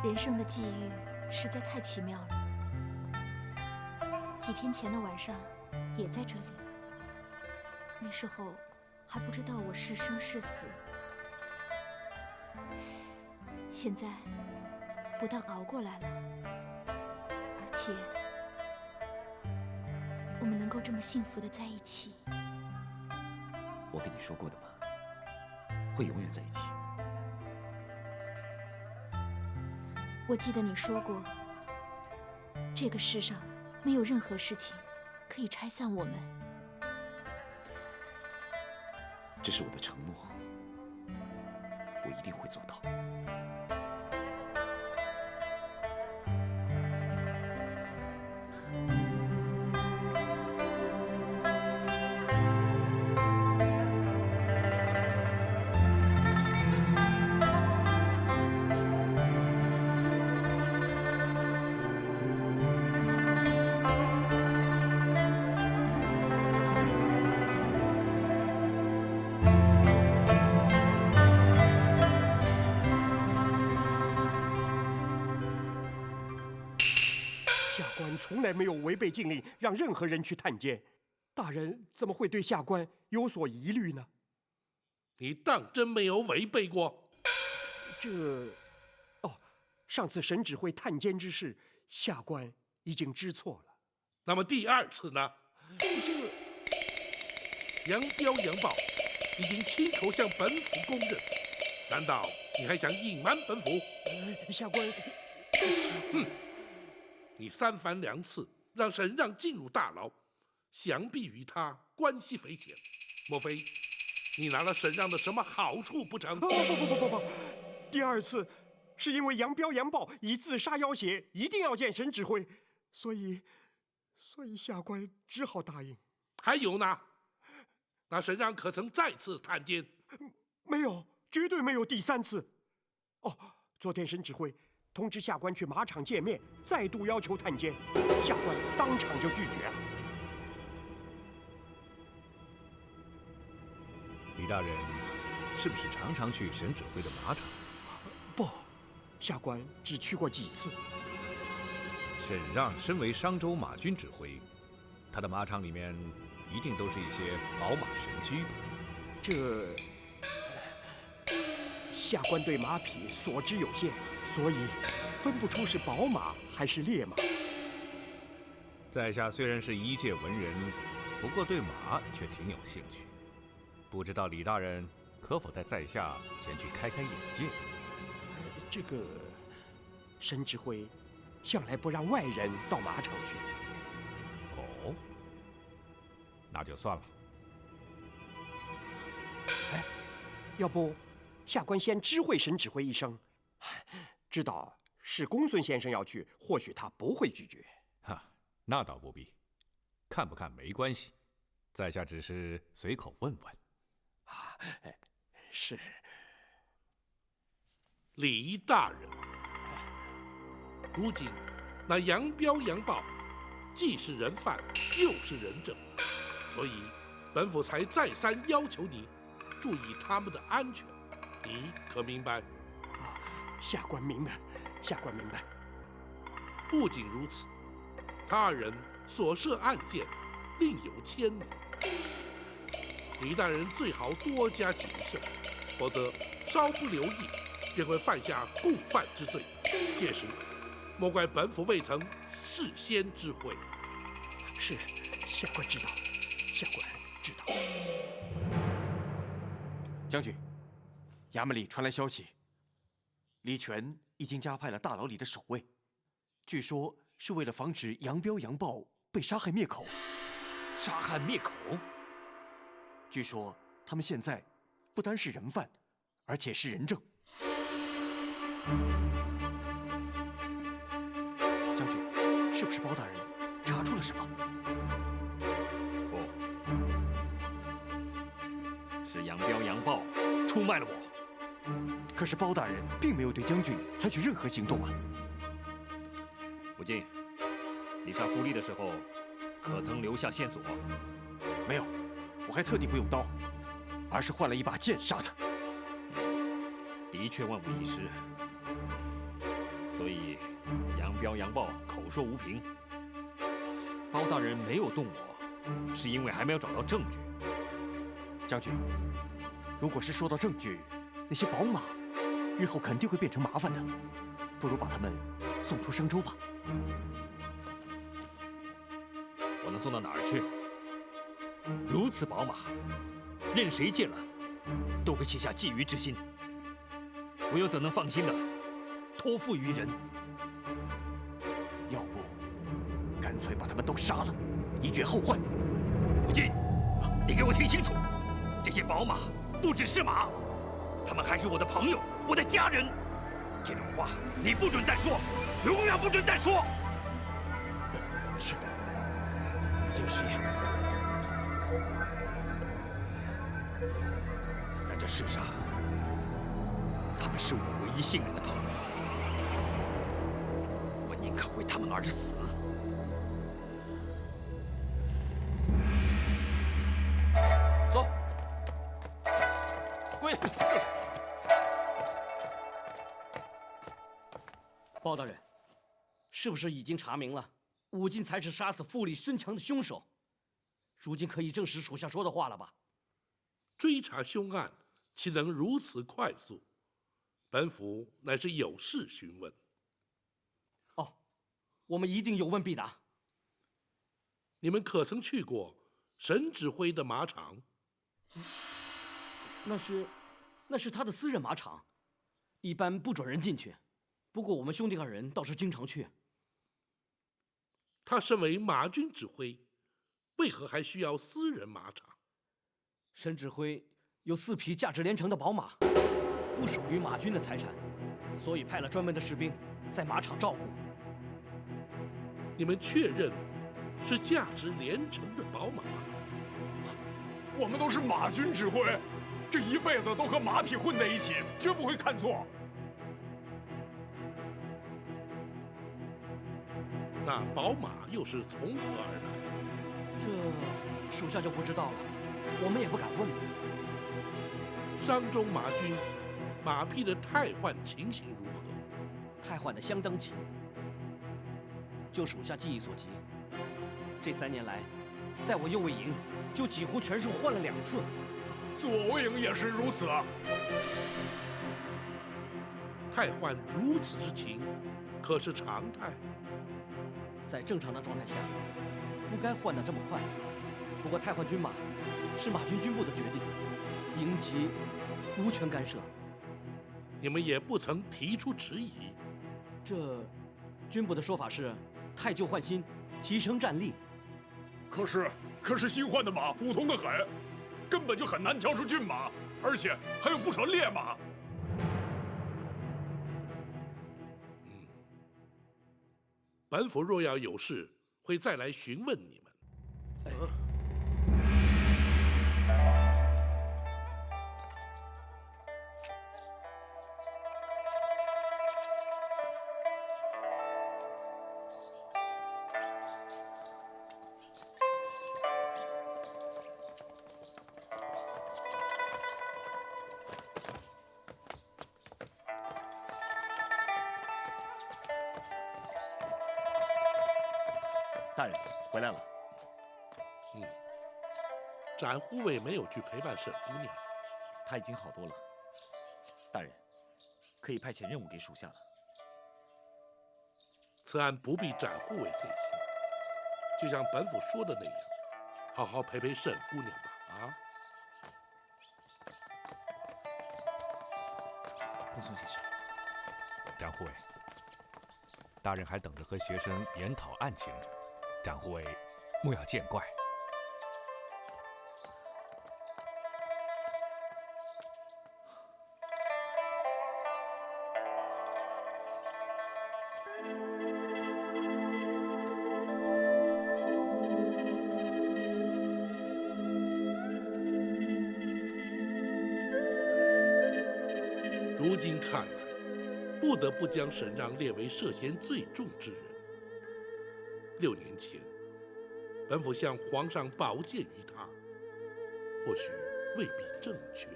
人生的际遇实在太奇妙了。几天前的晚上，也在这里。那时候还不知道我是生是死。现在不但熬过来了，而且我们能够这么幸福的在一起。我跟你说过的嘛，会永远在一起。我记得你说过，这个世上没有任何事情可以拆散我们。这是我的承诺，我一定会做到。从来没有违背禁令，让任何人去探监。大人怎么会对下官有所疑虑呢？你当真没有违背过？上次沈指挥探监之事，下官已经知错了。那么第二次呢？杨彪、杨豹已经亲口向本府供认，难道你还想隐瞒本府？下官，哼！你三番两次让沈让进入大牢，想必与他关系匪浅。莫非你拿了沈让的什么好处不成？不！第二次是因为杨彪、杨豹以自杀要挟，一定要见沈指挥，所以下官只好答应。还有呢？那沈让可曾再次探监？没有，绝对没有第三次。昨天沈指挥通知下官去马场见面，再度要求探监，下官当场就拒绝了。李大人是不是常常去沈指挥的马场？不，下官只去过几次。沈让身为商州马军指挥，他的马场里面一定都是一些宝马神驹吧？下官对马匹所知有限，所以分不出是宝马还是烈马。在下虽然是一介文人，不过对马却挺有兴趣。不知道李大人可否带在下前去开开眼界？沈指挥向来不让外人到马场去。哦，那就算了。要不下官先知会沈指挥一声，知道是公孙先生要去，或许他不会拒绝。那倒不必，看不看没关系，在下只是随口问问。是。李大人，如今那杨彪、杨豹既是人犯，又是人证，所以本府才再三要求你注意他们的安全。你可明白？下官明白，下官明白。不仅如此，他人所涉案件另有牵连，李大人最好多加谨慎，否则稍不留意，便会犯下共犯之罪。届时，莫怪本府未曾事先知会。是，下官知道，下官知道。将军，衙门里传来消息，李全已经加派了大牢里的守卫，据说是为了防止杨彪、杨豹被杀害灭口。杀害灭口？据说他们现在不单是人犯，而且是人证。将军，是不是包大人查出了什么？不，是杨彪、杨豹出卖了我。可是包大人并没有对将军采取任何行动啊！福晋，你杀福利的时候，可曾留下线索？没有，我还特地不用刀，而是换了一把剑杀他。的确万无一失。所以杨彪、杨豹口说无凭。包大人没有动我，是因为还没有找到证据。将军，如果是说到证据，那些宝马日后肯定会变成麻烦的，不如把他们送出商州吧。我能送到哪儿去？如此宝马，任谁见了，都会起下觊觎之心。我又怎能放心的托付于人？要不，干脆把他们都杀了，以绝后患。吴进，你给我听清楚，这些宝马不只是马，他们还是我的朋友，我的家人。这种话你不准再说，永远不准再说。是，敬师爷。在这世上，他们是我唯一信任的朋友，我宁可为他们而死。走，归。包大人，是不是已经查明了武进才是杀死傅立孙强的凶手？如今可以证实属下说的话了吧？追查凶案，岂能如此快速？本府乃是有事询问。哦，我们一定有问必答。你们可曾去过沈指挥的马场？那是他的私人马场，一般不准人进去。不过我们兄弟二人倒是经常去。他身为马军指挥，为何还需要私人马场？沈指挥有4匹价值连城的宝马，不属于马军的财产，所以派了专门的士兵在马场照顾。你们确认是价值连城的宝马？我们都是马军指挥，这一辈子都和马匹混在一起，绝不会看错。那宝马又是从何而来？这属下就不知道了，我们也不敢问。商州马军马匹的汰换情形如何？汰换的相当勤。就属下记忆所及，这3年来，在我右卫营就几乎全数换了2次。左卫营也是如此。汰换如此之勤，可是常态。在正常的状态下，不该换得这么快。不过汰换军马是马军军部的决定，营级无权干涉。你们也不曾提出质疑。这军部的说法是汰旧换新，提升战力。可是新换的马普通的很，根本就很难挑出骏马，而且还有不少烈马。本府若要有事，会再来询问你们。大人回来了。展护卫没有去陪伴沈姑娘，他已经好多了。大人，可以派遣任务给属下了。此案不必展护卫费心，就像本府说的那样，好好陪陪沈姑娘吧。啊！公孙先生，展护卫，大人还等着和学生研讨案情，展护卫莫要见怪。如今看来，不得不将沈让列为涉嫌最重之人。6年前，本府向皇上保荐于他，或许未必正确啊。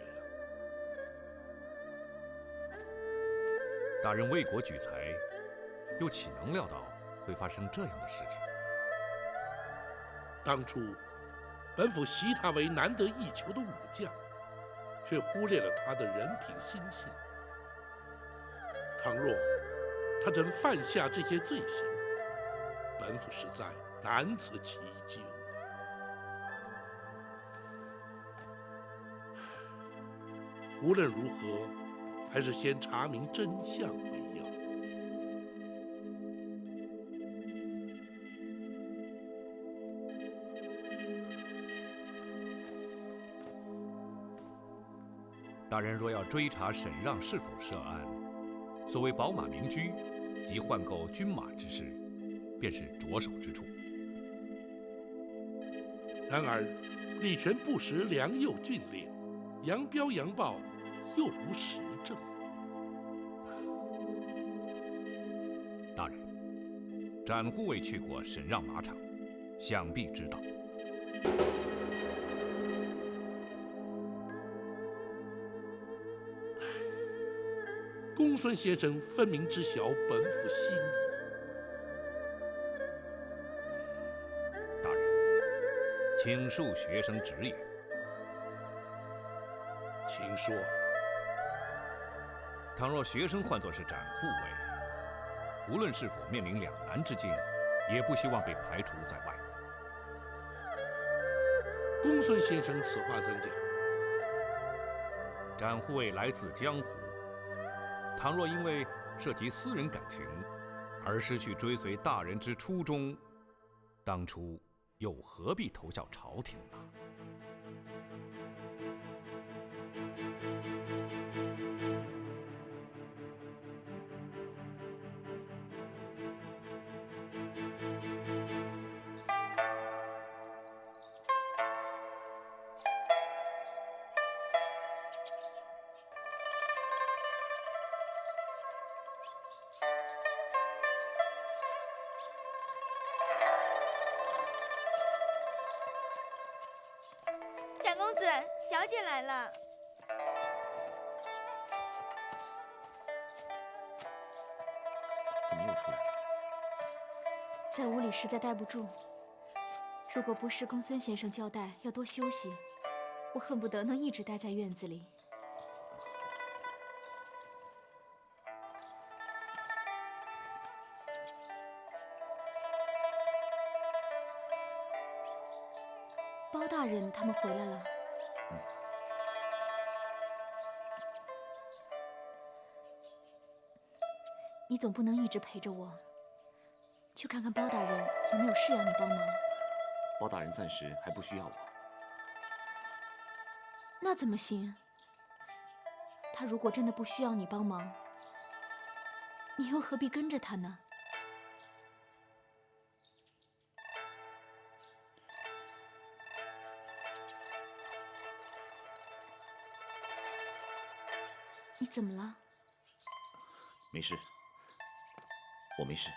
大人为国举才，又岂能料到会发生这样的事情？当初，本府习他为难得一求的武将，却忽略了他的人品心性。倘若他真犯下这些罪行，本府实在难辞其咎。无论如何，还是先查明真相为要。大人若要追查沈让是否涉案，所谓宝马名驹及换购军马之事，便是着手之处。然而，李全不识良莠俊烈，杨彪、杨豹又无实证。大人，展护卫去过沈让马场，想必知道。公孙先生分明知晓本府心意。大人，请恕学生直言。请说。倘若学生换作是展护卫，无论是否面临两难之境，也不希望被排除在外。公孙先生此话怎讲？展护卫来自江湖，倘若因为涉及私人感情而失去追随大人之初衷，当初又何必投效朝廷呢？展公子，小姐来了。怎么又出来了？在屋里实在待不住。如果不是公孙先生交代要多休息，我恨不得能一直待在院子里。包大人他们回来了。你总不能一直陪着我。去看看包大人有没有事要你帮忙。包大人暂时还不需要我。那怎么行？他如果真的不需要你帮忙，你又何必跟着他呢？你怎么了？没事，我没事。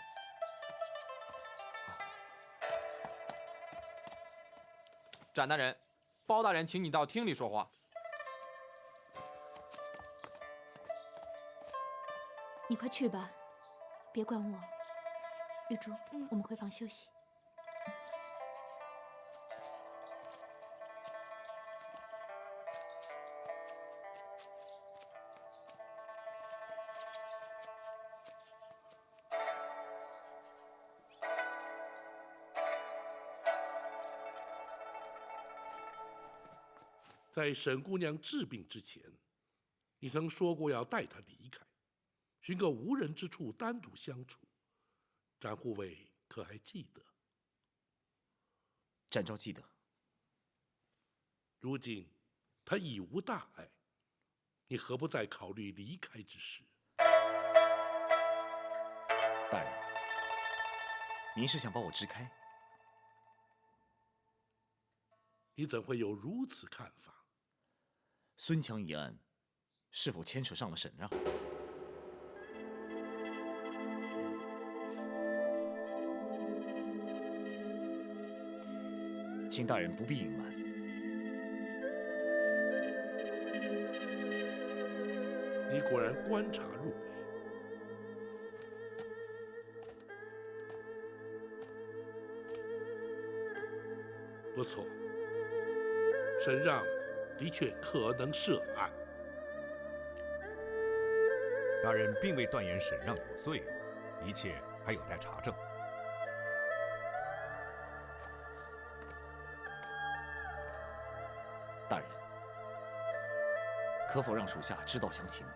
展大人，包大人请你到厅里说话。你快去吧，别管我。玉珠，我们回房休息。在沈姑娘治病之前，你曾说过要带她离开，寻个无人之处单独相处。展护卫可还记得？展昭记得。如今她已无大碍，你何不再考虑离开之事？大人，您是想把我支开？你怎会有如此看法？孙强一案是否牵扯上了沈让？请大人不必隐瞒。你果然观察入微。不错，沈让的确可能涉案。大人并未断言沈让有罪，一切还有待查证。大人，可否让属下知道详情？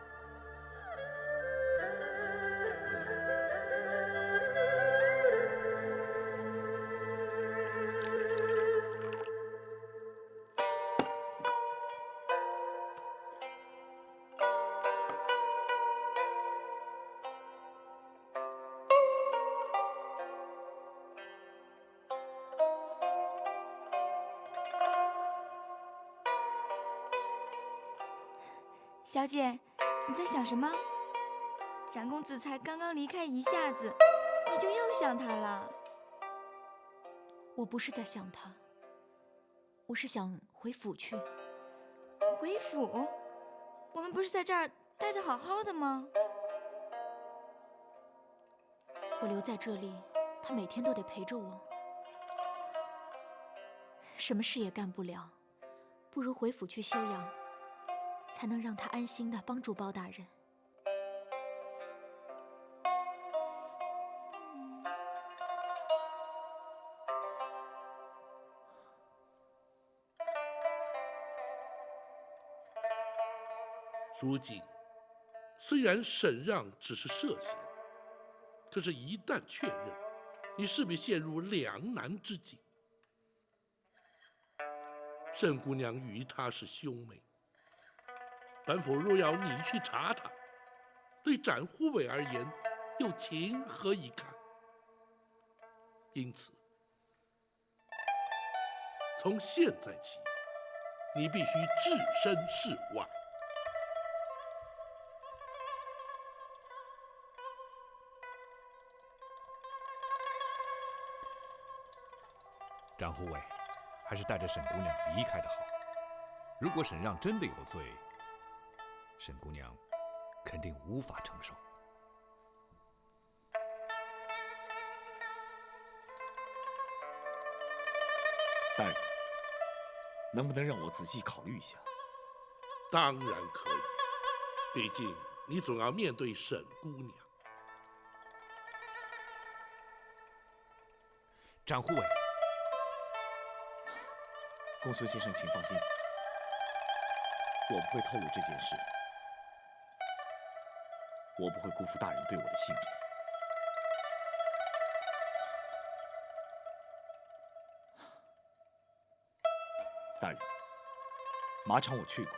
小姐，你在想什么？长公子才刚刚离开一下子，你就又想他了？我不是在想他，我是想回府去。回府？我们不是在这儿待得好好的吗？我留在这里，他每天都得陪着我，什么事也干不了，不如回府去休养，才能让他安心地帮助包大人。如今，虽然沈让只是涉嫌，可是，一旦确认，你势必陷入两难之境。沈姑娘与他是兄妹，本府若要你去查他，对展护卫而言，又情何以堪？因此，从现在起，你必须置身事外。展护卫，还是带着沈姑娘离开的好。如果沈让真的有罪，沈姑娘肯定无法承受。大人，能不能让我仔细考虑一下？当然可以，毕竟你总要面对沈姑娘。展护卫，公孙先生，请放心，我不会透露这件事，我不会辜负大人对我的信任。大人，马场我去过，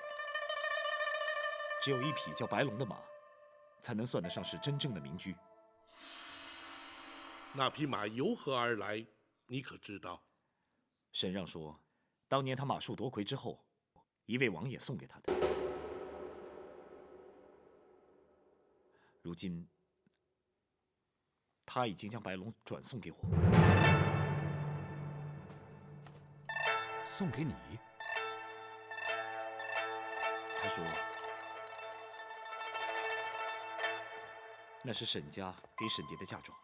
只有一匹叫白龙的马，才能算得上是真正的名驹。那匹马由何而来？你可知道？沈让说，当年他马术夺魁之后，一位王爷送给他的。如今，他已经将白龙转送给我。送给你？他说，那是沈家给沈蝶的嫁妆。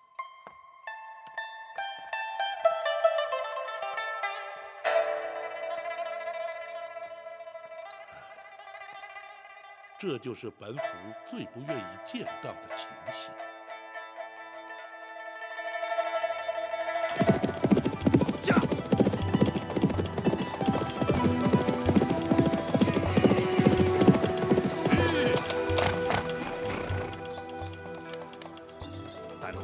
这就是本府最不愿意见到的情形。驾！白龙，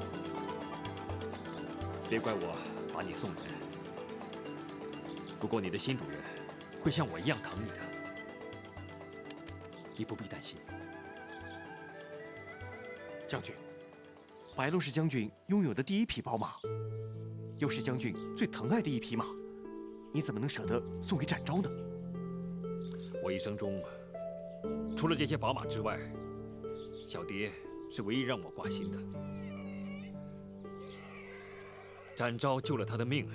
别怪我把你送人。不过你的新主人会像我一样疼你的。你不必担心，将军，白龙是将军拥有的第一匹宝马，又是将军最疼爱的一匹马，你怎么能舍得送给展昭呢？我一生中，除了这些宝马之外，小蝶是唯一让我挂心的。展昭救了他的命，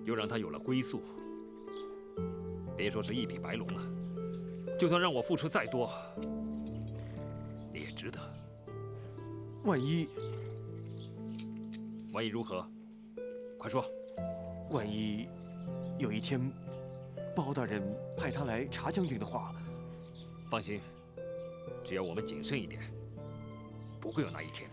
又让他有了归宿，别说是一匹白龙了。就算让我付出再多，你也值得。万一如何？快说。万一有一天，包大人派他来查将军的话，放心，只要我们谨慎一点，不会有那一天。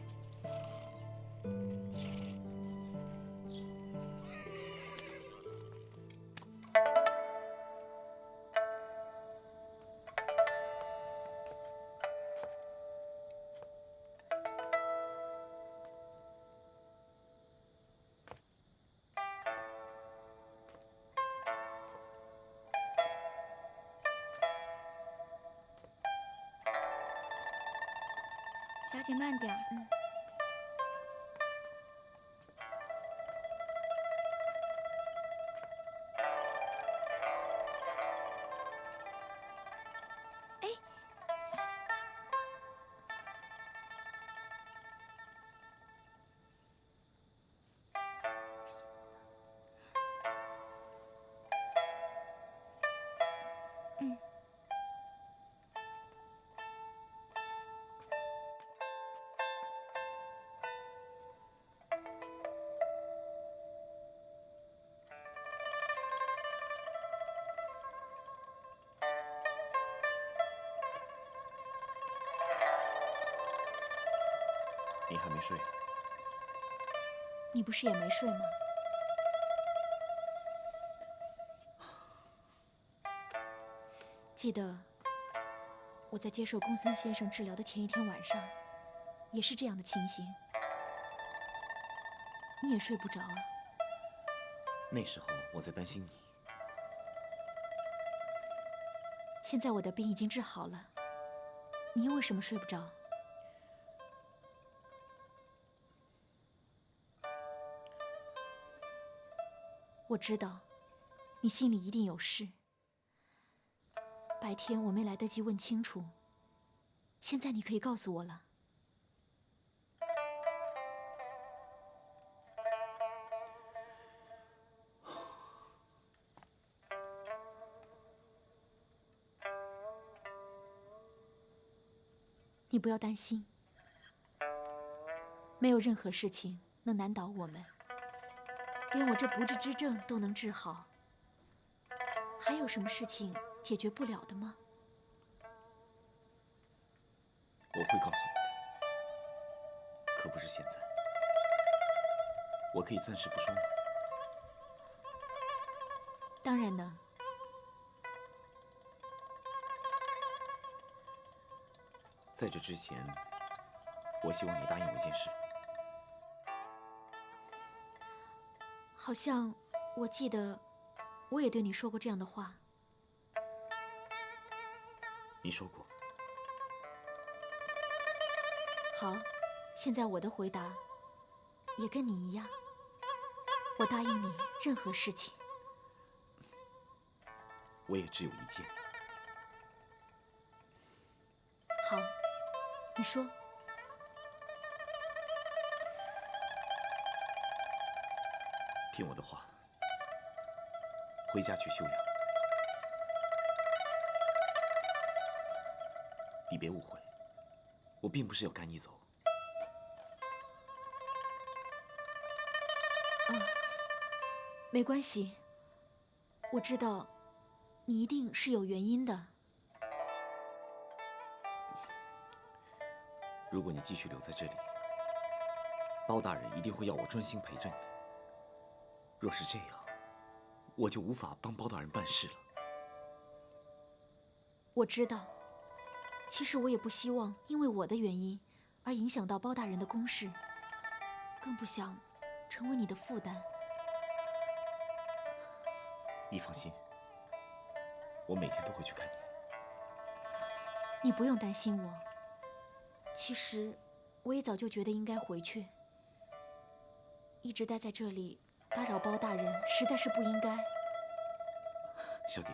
小姐慢点儿。哎，你还没睡啊？你不是也没睡吗？记得我在接受公孙先生治疗的前一天晚上，也是这样的情形。你也睡不着啊？那时候我在担心你。现在我的病已经治好了，你又为什么睡不着？我知道，你心里一定有事。白天我没来得及问清楚，现在你可以告诉我了。你不要担心，没有任何事情能难倒我们。连我这不治之症都能治好，还有什么事情解决不了的吗？我会告诉你的，可不是现在。我可以暂时不说吗？当然能。在这之前，我希望你答应我一件事。好像我记得，我也对你说过这样的话。你说过。好，现在我的回答也跟你一样，我答应你任何事情。我也只有一件。好，你说。听我的话，回家去休养。你别误会，我并不是要赶你走。没关系，我知道，你一定是有原因的。如果你继续留在这里，包大人一定会要我专心陪着你。若是这样，我就无法帮包大人办事了。我知道，其实我也不希望因为我的原因而影响到包大人的公事，更不想成为你的负担。你放心，我每天都会去看你。你不用担心我。其实，我也早就觉得应该回去。一直待在这里，打扰包大人，实在是不应该。小蝶，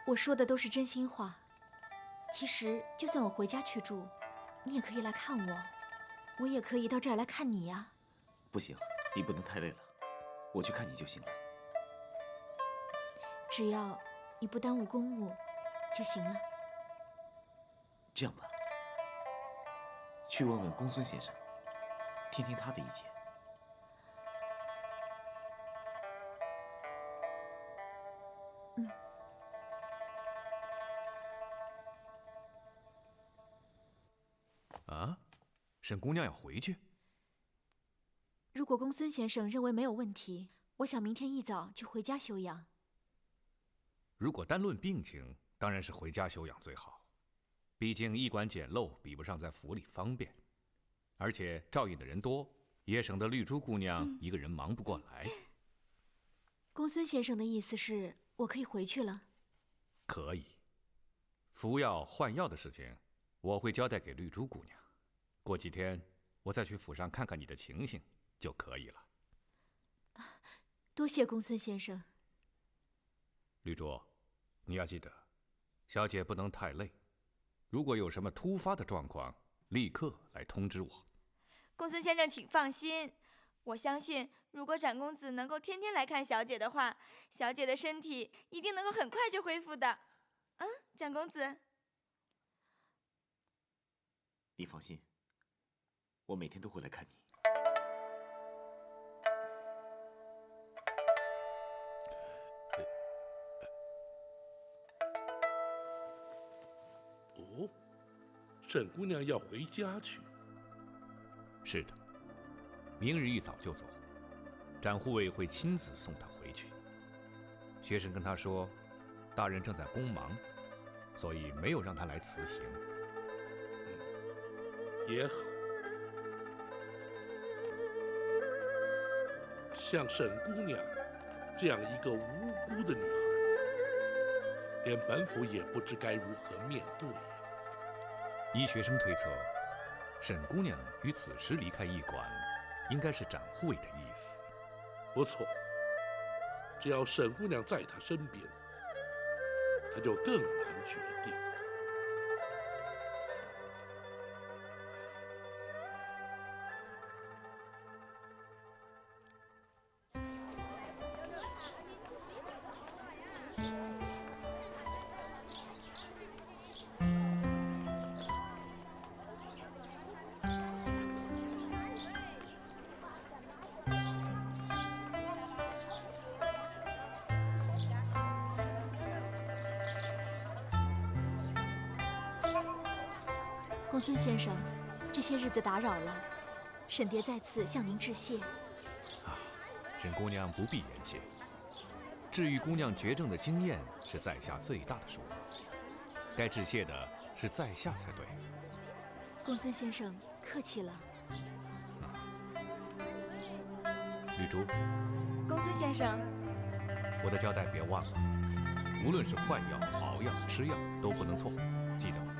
我说的都是真心话。其实，就算我回家去住，你也可以来看我，我也可以到这儿来看你呀。不行，你不能太累了，我去看你就行了。只要你不耽误公务就行了。这样吧，去问问公孙先生，听听他的意见。沈姑娘要回去？如果公孙先生认为没有问题，我想明天一早就回家休养。如果单论病情，当然是回家休养最好。毕竟驿馆简陋，比不上在府里方便，而且照应的人多，也省得绿珠姑娘一个人忙不过来。公孙先生的意思是我可以回去了？可以。服药换药的事情，我会交代给绿珠姑娘。过几天我再去府上看看你的情形就可以了。多谢公孙先生。绿珠，你要记得，小姐不能太累。如果有什么突发的状况，立刻来通知我。公孙先生，请放心，我相信，如果展公子能够天天来看小姐的话，小姐的身体一定能够很快就恢复的。展公子，你放心，我每天都会来看你。哦，沈姑娘要回家去。是的，明日一早就走，展护卫会亲自送她回去。学生跟他说，大人正在宫忙，所以没有让他来辞行。也好。像沈姑娘这样一个无辜的女孩，连本府也不知该如何面对呀。依学生推测，沈姑娘于此时离开驿馆，应该是展护卫的意思。不错，只要沈姑娘在她身边，她就更难决定。公孙先生，这些日子打扰了，沈蝶在此向您致谢。沈姑娘不必言谢。治愈姑娘绝症的经验是在下最大的收获，该致谢的是在下才对。公孙先生客气了。绿珠，公孙先生，我的交代别忘了，无论是换药、熬药、吃药都不能错，记得吗？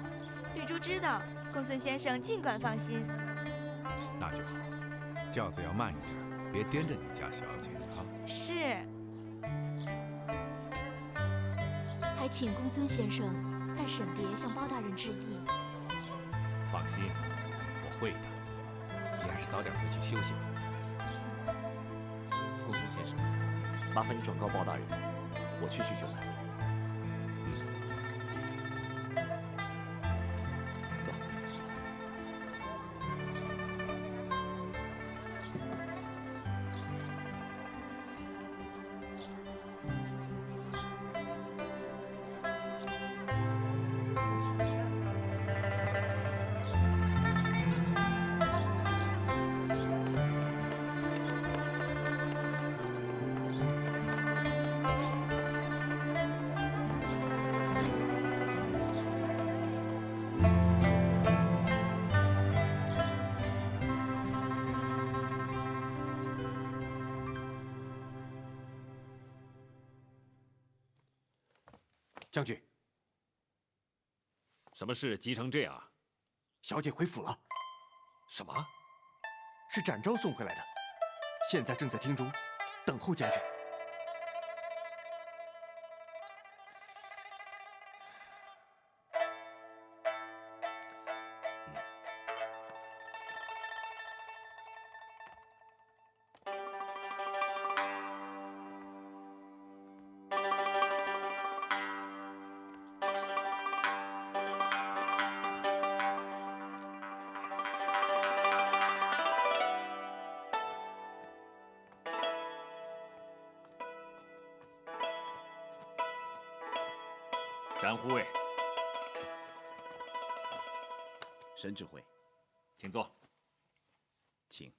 绿珠知道，公孙先生尽管放心。那就好，轿子要慢一点，别颠着你家小姐啊。是。还请公孙先生代沈蝶向包大人致意。放心，我会的。你还是早点回去休息吧。公孙先生，麻烦你转告包大人，我去叙旧了。走。将军，什么事急成这样？小姐回府了。什么？是展昭送回来的，现在正在厅中等候将军。展护卫，沈指挥，请坐。请。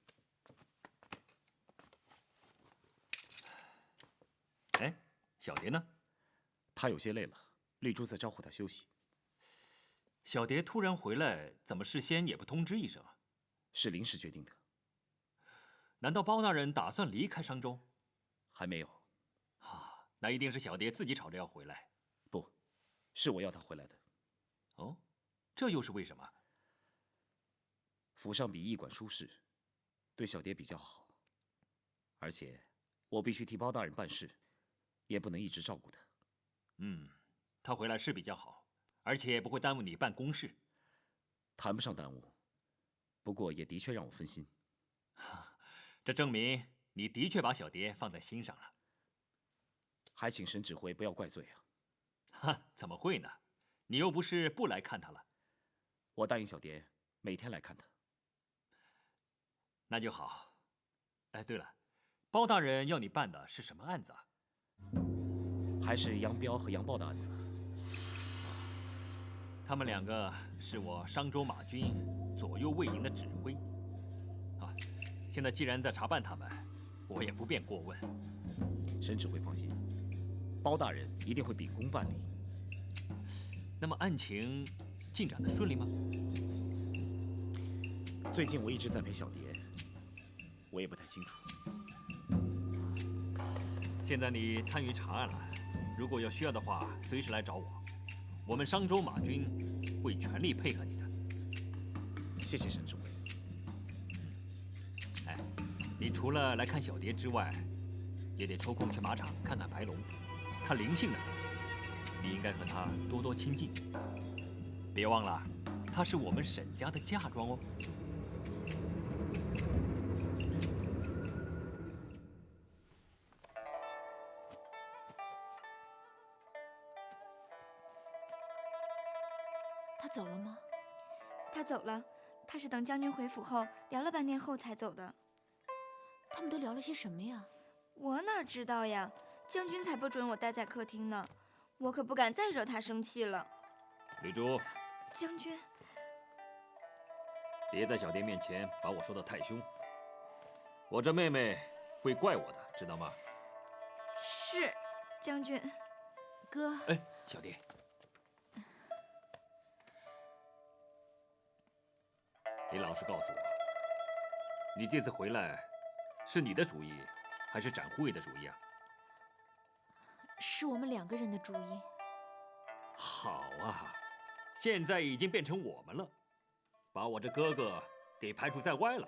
哎，小蝶呢？他有些累了，绿珠在招呼他休息。小蝶突然回来，怎么事先也不通知一声啊？是临时决定的。难道包大人打算离开商州？还没有。啊，那一定是小蝶自己吵着要回来。不，是我要他回来的。哦，这又是为什么？府上比驿馆舒适，对小蝶比较好。而且，我必须替包大人办事，也不能一直照顾他。他回来是比较好，而且不会耽误你办公事。谈不上耽误，不过也的确让我分心。这证明你的确把小蝶放在心上了。还请沈指挥不要怪罪啊！哈，怎么会呢？你又不是不来看他了。我答应小蝶每天来看他。那就好。哎，对了，包大人要你办的是什么案子啊？还是杨彪和杨豹的案子。他们两个是我商州马军左右卫营的指挥。啊，现在既然在查办他们，我也不便过问。沈指挥放心，包大人一定会秉公办理。那么案情进展的顺利吗？最近我一直在陪小蝶，我也不太清楚。现在你参与查案了，如果有需要的话，随时来找我。我们商州马军会全力配合你的。谢谢沈指挥。哎，你除了来看小蝶之外，也得抽空去马场看看白龙，他灵性的很，你应该和他多多亲近。别忘了，他是我们沈家的嫁妆哦。他走了吗？他走了，他是等将军回府后聊了半天后才走的。他们都聊了些什么呀？我哪知道呀，将军才不准我待在客厅呢，我可不敢再惹他生气了。绿珠，将军，别在小蝶面前把我说得太凶，我这妹妹会怪我的，知道吗？是，将军。哥。哎，小蝶，你老实告诉我，你这次回来是你的主意，还是展护卫的主意啊？是我们2个人的主意。好啊，现在已经变成我们了，把我这哥哥给排除在外了。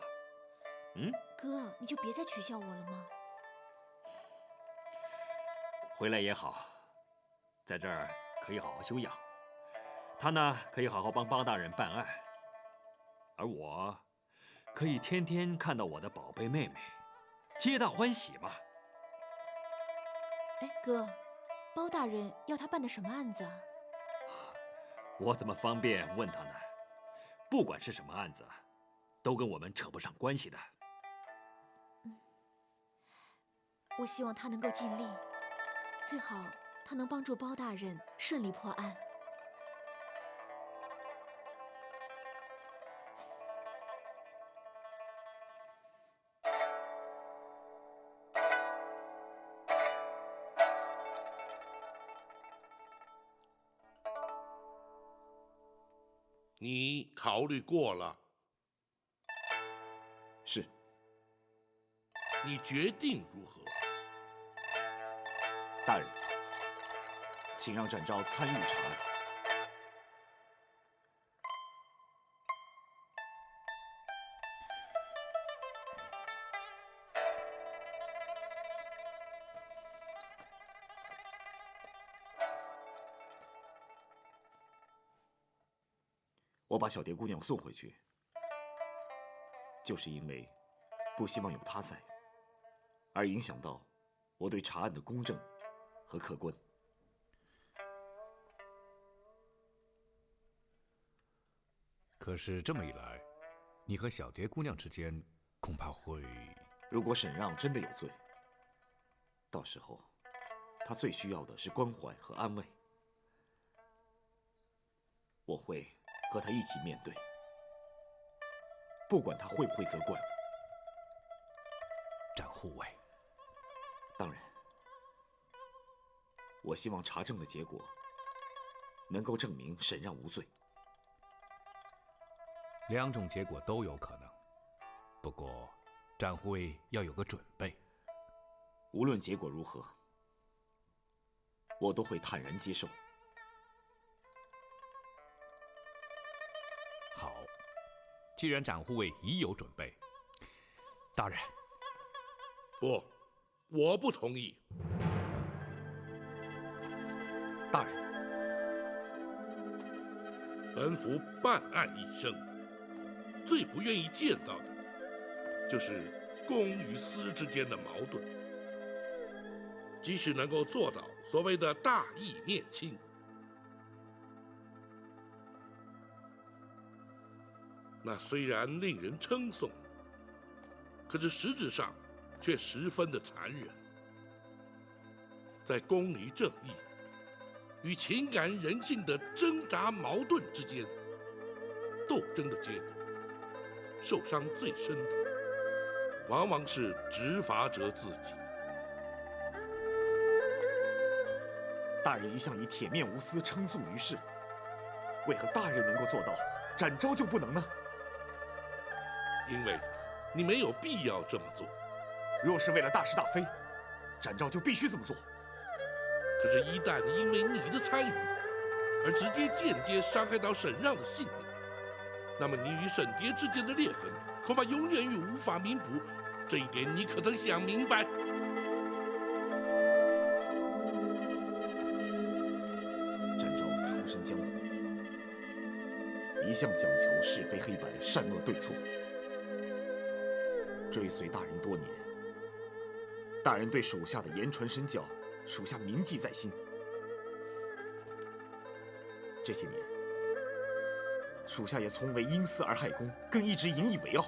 哥，你就别再取笑我了吗？回来也好，在这儿可以好好休养。他呢，可以好好帮包大人办案，而我可以天天看到我的宝贝妹妹，皆大欢喜嘛。哎，哥，包大人要他办的什么案子啊？我怎么方便问他呢？不管是什么案子，都跟我们扯不上关系的。我希望他能够尽力，最好他能帮助包大人顺利破案。你考虑过了？是。你决定如何？大人，请让展昭参与查案。我把小蝶姑娘送回去，就是因为不希望有她在，而影响到我对查案的公正和客观。可是这么一来，你和小蝶姑娘之间恐怕会……如果沈让真的有罪，到时候她最需要的是关怀和安慰，我会和她一起面对，不管她会不会责怪我。展护卫。当然，我希望查证的结果能够证明沈让无罪。两种结果都有可能，不过展护卫要有个准备。无论结果如何，我都会坦然接受。好，既然展护卫已有准备，大人，不，我不同意。大人，本府办案一生，最不愿意见到的，就是公与私之间的矛盾。即使能够做到所谓的大义灭亲，那虽然令人称颂，可是实质上却十分的残忍。在公理正义与情感人性的挣扎矛盾之间斗争的结果，受伤最深的，往往是执法者自己。大人一向以铁面无私称颂于世，为何大人能够做到，展昭就不能呢？因为你没有必要这么做。若是为了大是大非，展昭就必须这么做。可是，一旦因为你的参与而直接间接伤害到沈让的性命，那么你与沈蝶之间的裂痕恐怕永远无法弥补。这一点你可曾想明白？展昭出身江湖，一向讲求是非黑白、善恶对错。追随大人多年，大人对属下的言传身教，属下铭记在心。这些年，属下也从未因私而害公，更一直引以为傲。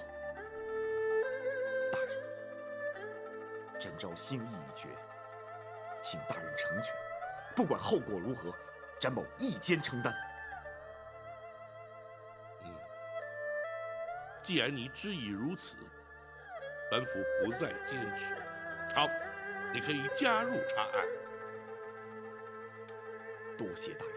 大人，展昭心意已决，请大人成全，不管后果如何，展某一肩承担。既然你知已如此，本府不再坚持。好，你可以加入查案。多谢大人。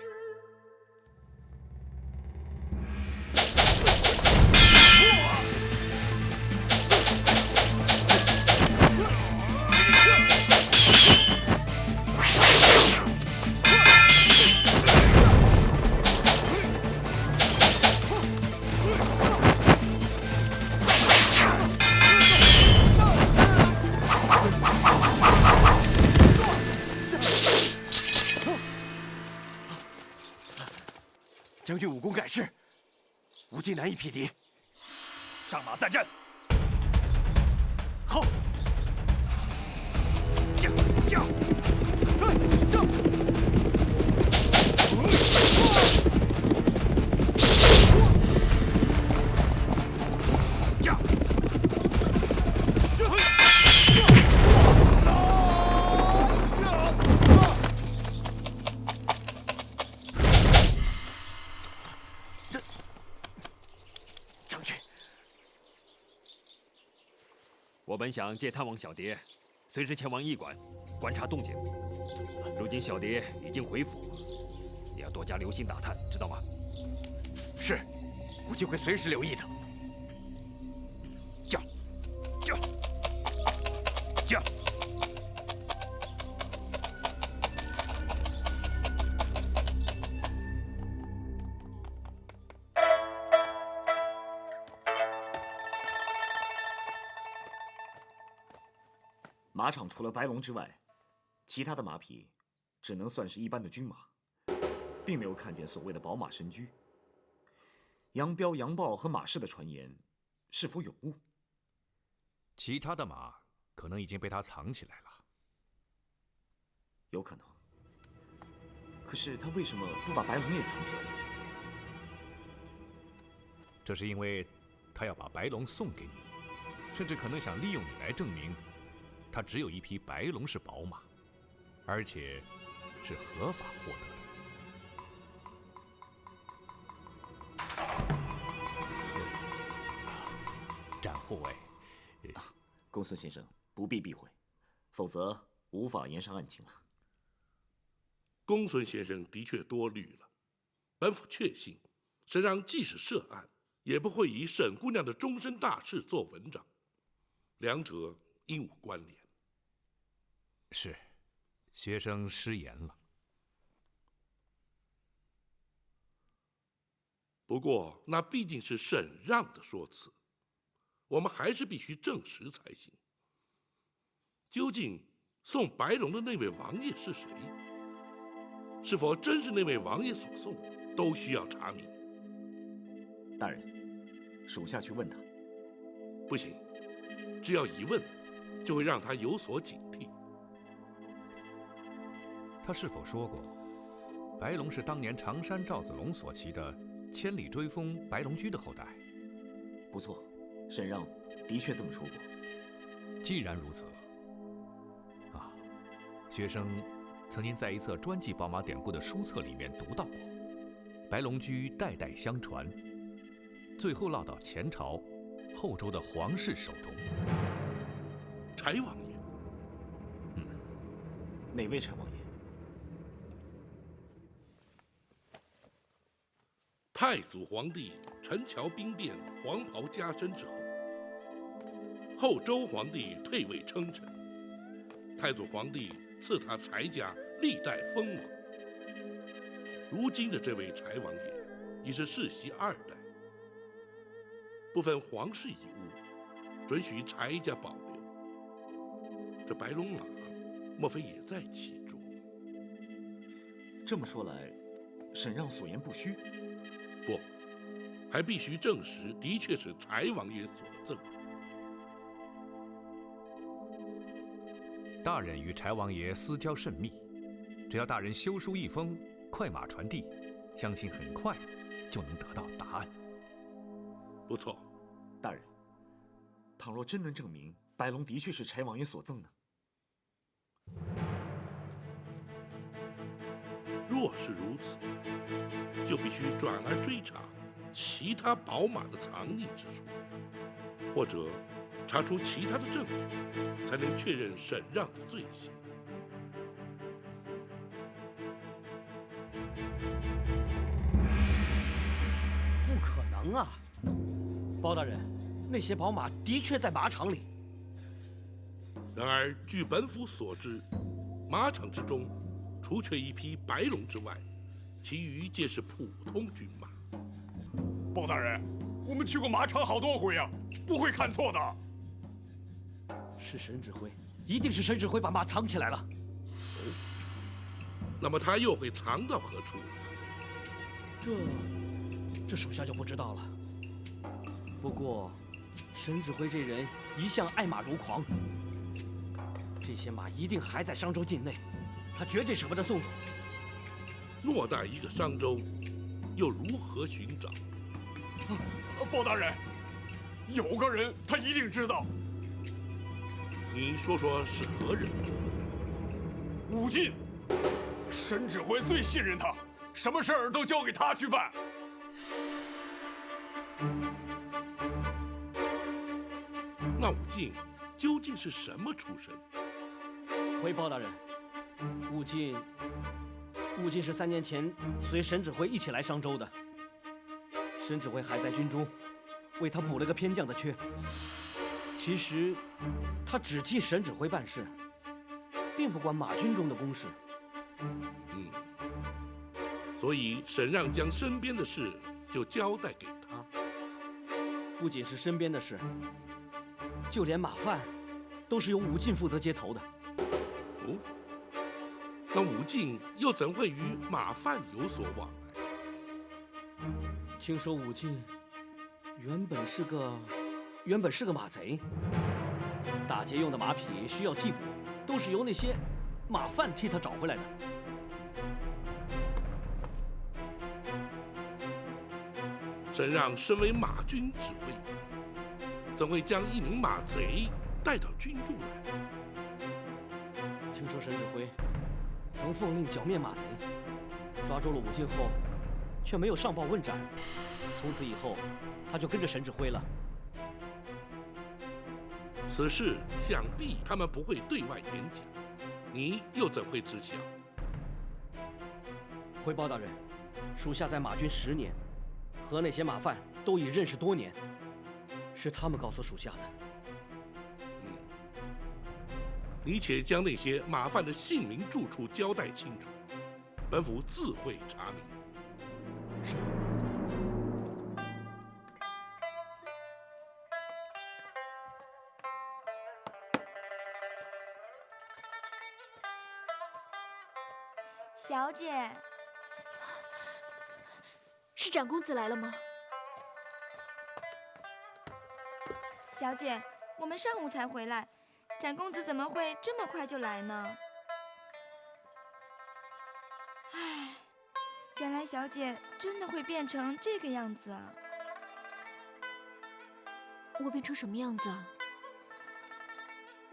将军武功盖世，无计难以匹敌。上马再战。好。驾！驾！我本想借探望小蝶，随时前往驿馆观察动静。如今小蝶已经回府，你要多加留心打探，知道吗？是，估计会随时留意的。驾！驾！驾！马场除了白龙之外，其他的马匹只能算是一般的军马，并没有看见所谓的宝马神驹。杨彪、杨豹和马氏的传言是否有误？其他的马可能已经被他藏起来了。有可能。可是他为什么不把白龙也藏起来？这是因为他要把白龙送给你，甚至可能想利用你来证明他只有一匹白龙是宝马，而且是合法获得的。展护卫，公孙先生，不必避讳，否则无法言上案情了。公孙先生的确多虑了，本府确信，沈让即使涉案，也不会以沈姑娘的终身大事做文章，两者应无关联。是，学生失言了。不过那毕竟是沈让的说辞，我们还是必须证实才行。究竟送白龙的那位王爷是谁？是否真是那位王爷所送，都需要查明。大人，属下去问他。不行，只要一问，就会让他有所警惕。他是否说过，白龙是当年常山赵子龙所骑的千里追风白龙驹的后代？不错，沈让的确这么说过。既然如此，学生曾经在一册专记宝马典故的书册里面读到过，白龙驹代代相传，最后落到前朝后周的皇室手中。柴王爷？哪位柴王爷？太祖皇帝陈桥兵变，黄袍加身之后，后周皇帝退位称臣，太祖皇帝赐他柴家历代封王。如今的这位柴王爷已是世袭2代，部分皇室遗物准许柴家保留。这白龙马莫非也在其中？这么说来，沈让所言不虚。不，还必须证实的确是柴王爷所赠。大人与柴王爷私交甚密，只要大人修书一封，快马传递，相信很快就能得到答案。不错，大人，倘若真能证明白龙的确是柴王爷所赠呢？若是如此，就必须转而追查其他宝马的藏匿之处，或者查出其他的证据，才能确认沈让的罪行。不可能啊！包大人，那些宝马的确在马场里。然而，据本府所知，马场之中，除却一匹白龙之外，其余皆是普通军马。包大人，我们去过马场好多回啊，不会看错的。是沈指挥，一定是沈指挥把马藏起来了。哦，那么他又会藏到何处？这属下就不知道了。不过，沈指挥这人一向爱马如狂，这些马一定还在商州境内，他绝对舍不得送走。偌大一个商州，又如何寻找？包大人，有个人他一定知道。你说说是何人？武进，沈指挥最信任他，什么事儿都交给他去办。那武进究竟是什么出身？回包大人，武进是3年前随沈指挥一起来商州的。沈指挥还在军中，为他补了个偏将的缺。其实，他只替沈指挥办事，并不管马军中的公事。所以沈让将身边的事就交代给他。不仅是身边的事，就连马饭都是由武进负责接头的。哦，那武进又怎会与马贩有所往来？听说武进原本是个马贼，打劫用的马匹需要替补，都是由那些马贩替他找回来的。沈让身为马军指挥，怎会将一名马贼带到军中来？听说沈指挥曾奉令剿灭马贼，抓住了武进后，却没有上报问斩。从此以后，他就跟着沈指挥了。此事想必他们不会对外言讲，你又怎会知晓？回报大人，属下在马军10年，和那些马贩都已认识多年，是他们告诉属下的。你且将那些马贩的姓名、住处交代清楚，本府自会查明。是。小姐，是展公子来了吗？小姐，我们上午才回来，展公子怎么会这么快就来呢？唉，原来小姐真的会变成这个样子啊！我变成什么样子啊？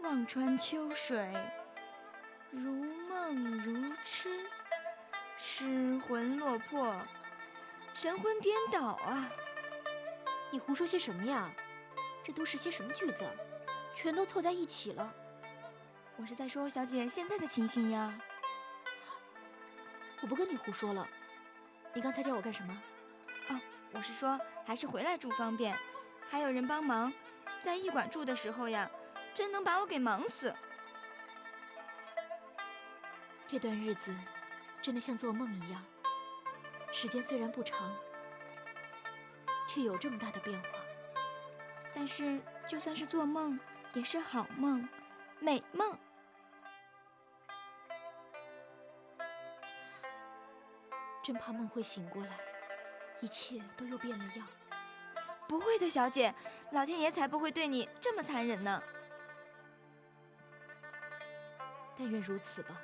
望穿秋水，如梦如痴，失魂落魄，神魂颠倒啊！你胡说些什么呀？这都是些什么句子？全都凑在一起了。我是在说小姐现在的情形呀。我不跟你胡说了。你刚才叫我干什么？哦，我是说还是回来住方便，还有人帮忙。在驿馆住的时候呀，真能把我给忙死。这段日子真的像做梦一样，时间虽然不长，却有这么大的变化。但是就算是做梦，也是好梦，美梦。真怕梦会醒过来，一切都又变了样。不会的，小姐，老天爷才不会对你这么残忍呢。但愿如此吧。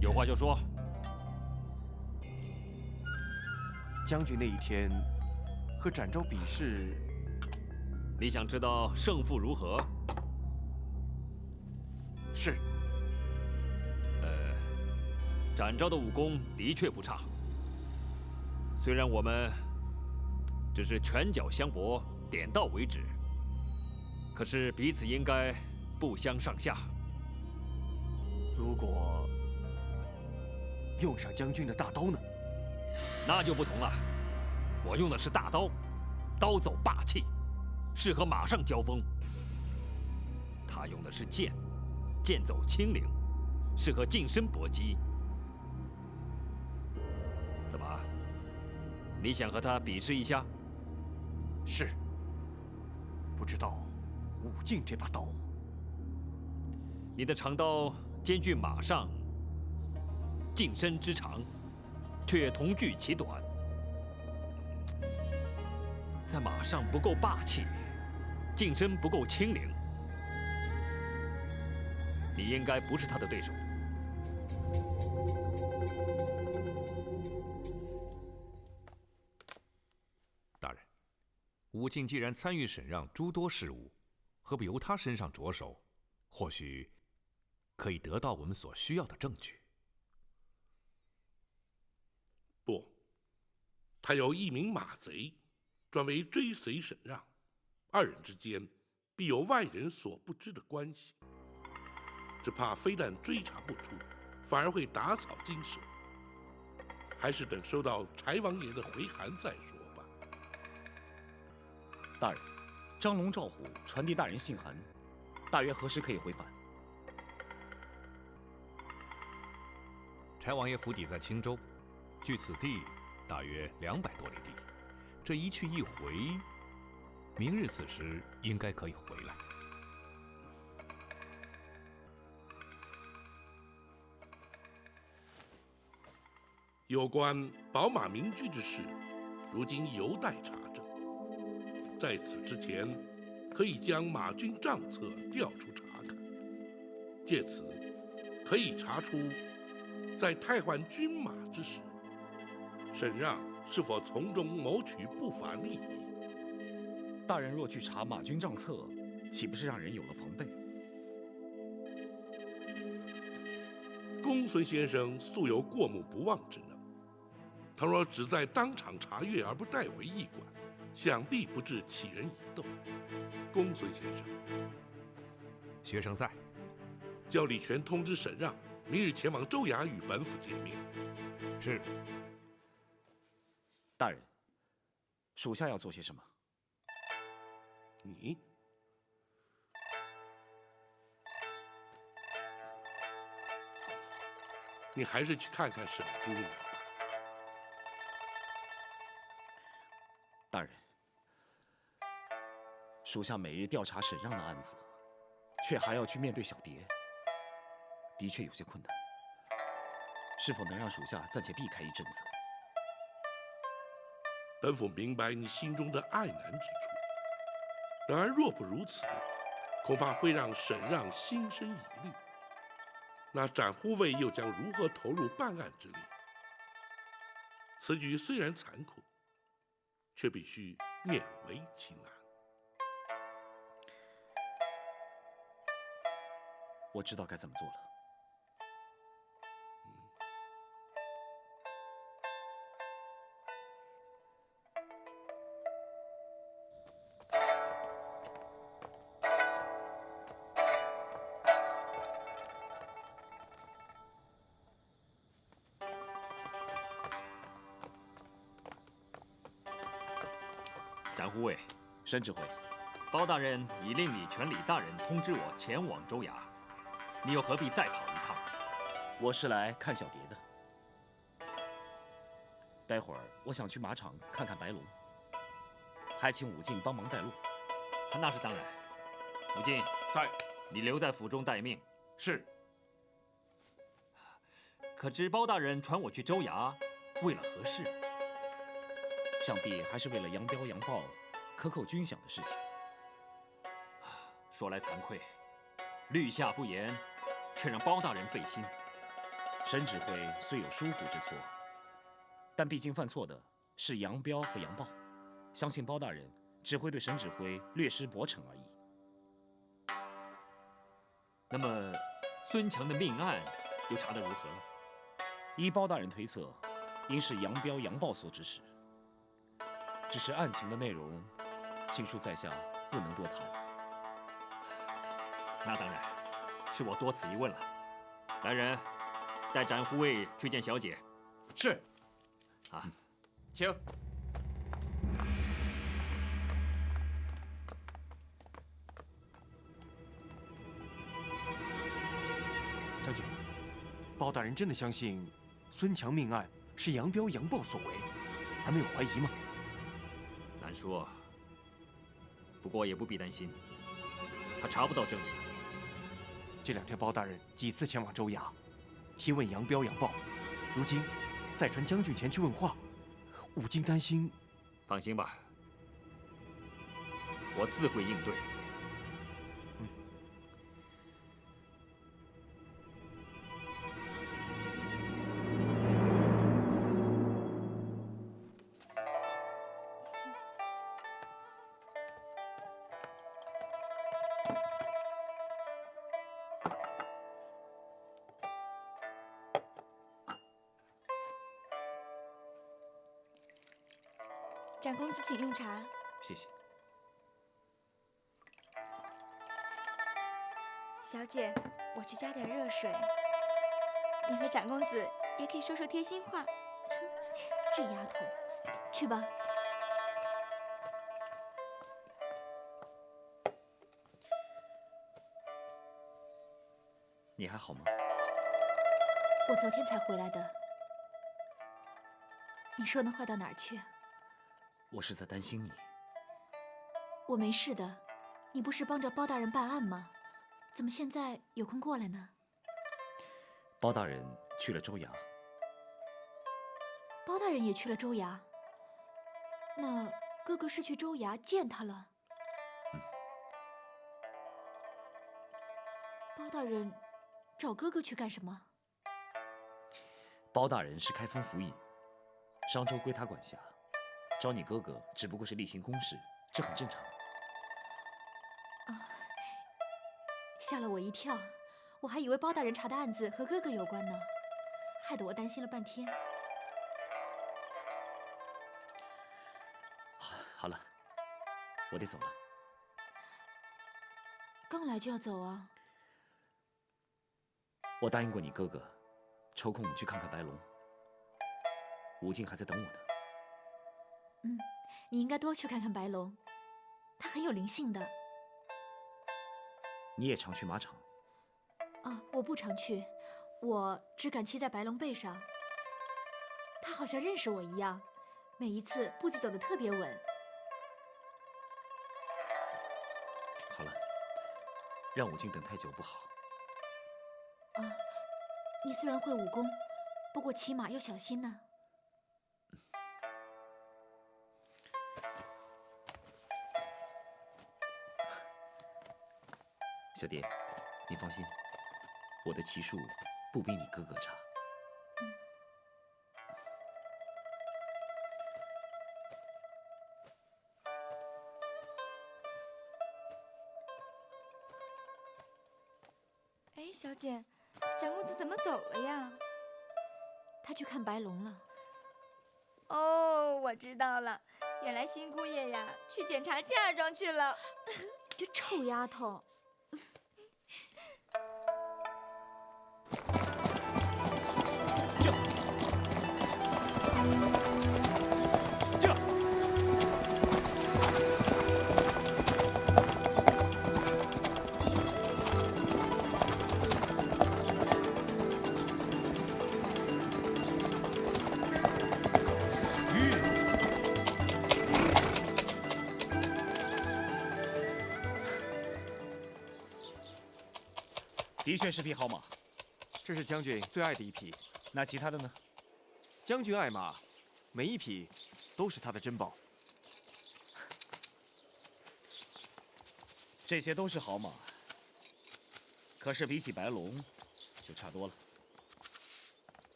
有话就说。将军那一天和展昭比试，你想知道胜负如何？是。展昭的武功的确不差，虽然我们只是拳脚相搏，点到为止，可是彼此应该不相上下。如果用上将军的大刀呢？那就不同了，我用的是大刀，刀走霸气，适合马上交锋；他用的是剑，剑走轻灵，适合近身搏击。怎么？你想和他比试一下？是。不知道武进这把刀，你的长刀兼具马上近身之长，却同具其短，在马上不够霸气，近身不够轻灵，你应该不是他的对手。大人，武进既然参与审让诸多事务，何不由他身上着手？或许可以得到我们所需要的证据。不，他有一名马贼，专为追随审让，二人之间必有外人所不知的关系。只怕非但追查不出，反而会打草惊蛇。还是等收到柴王爷的回函再说吧。大人，张龙赵虎传递大人信函，大约何时可以回返？柴王爷府邸在青州，距此地大约200多里地。这一去一回，明日此时应该可以回来。有关宝马民居之事，如今犹待查证。在此之前，可以将马军账册调出查看，借此可以查出，在汰换军马之时，沈让是否从中谋取不法利益。大人若去查马军账册，岂不是让人有了防备？公孙先生素有过目不忘之能，倘若只在当场查阅而不带回驿馆，想必不致起人疑窦。公孙先生，学生在。叫李全通知沈让，明日前往州衙与本府见面。是。大人，属下要做些什么？你还是去看看沈姑娘吧。大人，属下每日调查沈让的案子，却还要去面对小蝶，的确有些困难。是否能让属下暂且避开一阵子？本府明白你心中的爱难之处，然而若不如此，恐怕会让沈让心生疑虑。那展护卫又将如何投入办案之力？此举虽然残酷，却必须勉为其难。我知道该怎么做了。展护卫，申指挥，包大人已令李全李大人通知我前往州衙，你又何必再跑一趟？我是来看小蝶的。待会儿我想去马场看看白龙，还请武进帮忙带路。那是当然。武进在，你留在府中待命。是。可知包大人传我去州衙，为了何事？想必还是为了扬标扬报、克扣军饷的事情。说来惭愧，律下不严，却让包大人费心。沈指挥虽有疏忽之错，但毕竟犯错的是扬标和扬报，相信包大人只会对沈指挥略施薄惩而已。那么，孙强的命案又查得如何了？依包大人推测，应是扬标扬报所指使。只是案情的内容，请恕在下不能多谈。那当然，是我多此一问了。来人，带展护卫去见小姐。是。啊，请。将军，包大人真的相信孙强命案是扬标扬报所为，而没有怀疑吗？难说，不过也不必担心，他查不到证据。这2天包大人几次前往州衙，提问扬标扬报，如今再传将军前去问话，武进担心。放心吧，我自会应对。展公子，请用茶。谢谢。小姐，我去加点热水。你和展公子也可以说说贴心话。这丫头，去吧。你还好吗？我昨天才回来的。你说能坏到哪儿去？我是在担心你。我没事的，你不是帮着包大人办案吗？怎么现在有空过来呢？包大人去了州衙，包大人也去了州衙。那哥哥是去州衙见他了。包大人找哥哥去干什么？包大人是开封府尹，商州归他管辖，找你哥哥只不过是例行公事，这很正常。吓了我一跳，我还以为包大人查的案子和哥哥有关呢，害得我担心了半天。好了，我得走了。刚来就要走啊？我答应过你哥哥，抽空去看看白龙。吴静还在等我呢。你应该多去看看白龙，他很有灵性的。你也常去马场？我不常去，我只敢骑在白龙背上。他好像认识我一样，每一次步子走得特别稳。好了，让武静等太久不好。你虽然会武功，不过骑马要小心呢。小蝶，你放心，我的骑术不比你哥哥差。哎，小姐，长公子怎么走了呀？他去看白龙了。哦，我知道了，原来新姑爷呀去检查嫁妆去了。这臭丫头！的确是匹好马，这是将军最爱的一匹。那其他的呢？将军爱马，每一匹都是他的珍宝。这些都是好马，可是比起白龙，就差多了。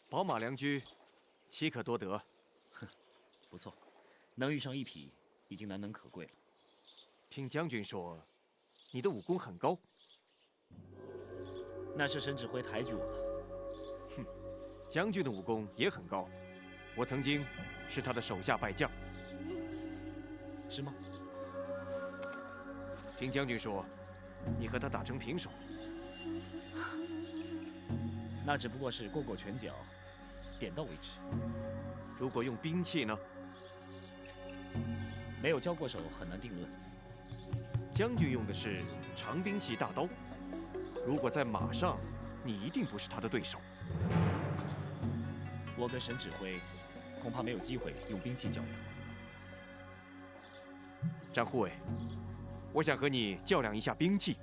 宝马良驹，岂可多得？哼，不错，能遇上一匹，已经难能可贵了。听将军说，你的武功很高。那是沈指挥抬举我了。哼，将军的武功也很高，我曾经是他的手下败将。是吗？听将军说，你和他打成平手。那只不过是过过拳脚，点到为止。如果用兵器呢？没有交过手，很难定论。将军用的是长兵器大刀，如果在马上，你一定不是他的对手。我跟沈指挥恐怕没有机会用兵器较量。战护卫，我想和你较量一下兵器。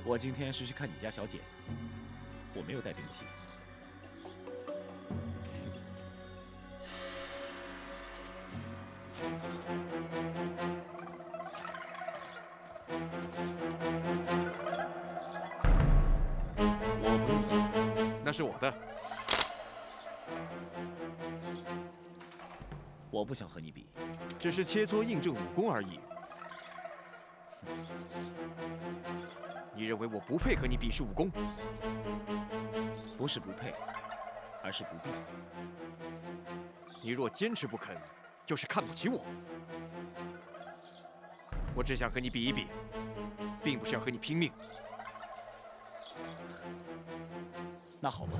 我今天是去看你家小姐的，我没有带兵器。那是我的。我不想和你比，只是切磋印证武功而已。你认为我不配和你比试武功？不是不配，而是不必。你若坚持不肯，就是看不起我。我只想和你比一比，并不是要和你拼命。那好吧。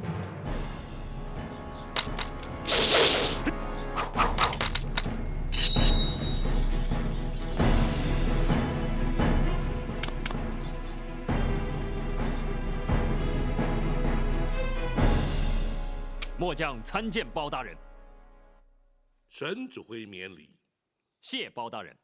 末将参见包大人。沈指挥免礼。谢包大人。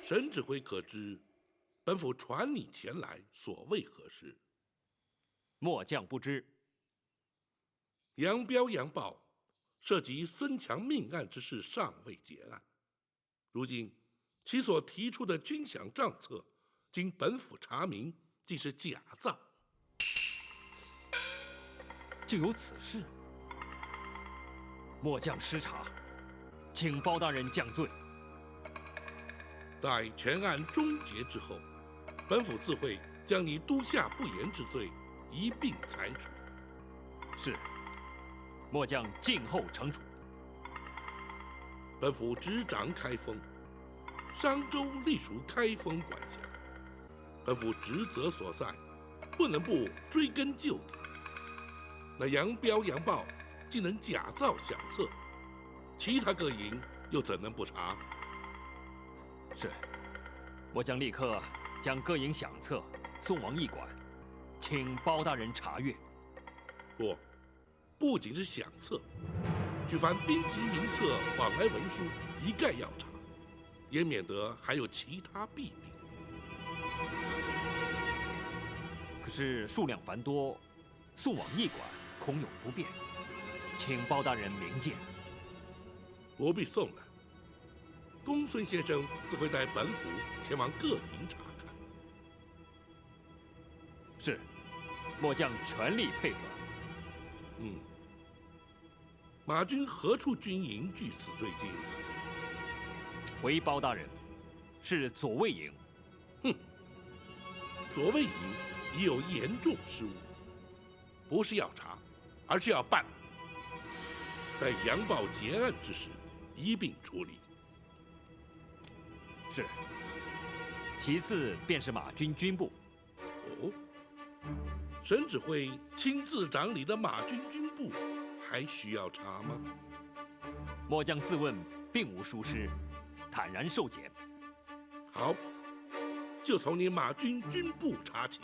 沈指挥可知，本府传你前来所为何事？末将不知。杨彪、杨豹涉及孙强命案之事尚未结案，如今其所提出的军饷账册，经本府查明，竟是假造。竟有此事？末将失察，请包大人降罪。待全案终结之后，本府自会将你督下不严之罪一并裁处。是，末将静候惩处。本府执掌开封，商州隶属开封管辖，本府职责所在，不能不追根究底。那杨彪、杨豹竟能假造饷册，其他各营又怎能不查？是，我将立刻将各营饷册送往驿馆，请包大人查阅。不仅是饷册，举凡兵籍名册、往来文书，一概要查，也免得还有其他弊病。可是数量繁多，送往驿馆恐有不便，请包大人明鉴。不必送了，公孙先生自会带本府前往各营查看。是，末将全力配合。马军何处军营据此追击？回包大人，是左卫营。左卫营已有严重失误，不是要查，而是要办。待杨豹结案之时，一并处理。是。其次便是马军军部。沈指挥亲自掌理的马军军部，还需要查吗？末将自问并无疏失，坦然受检。好，就从你马军军部查起。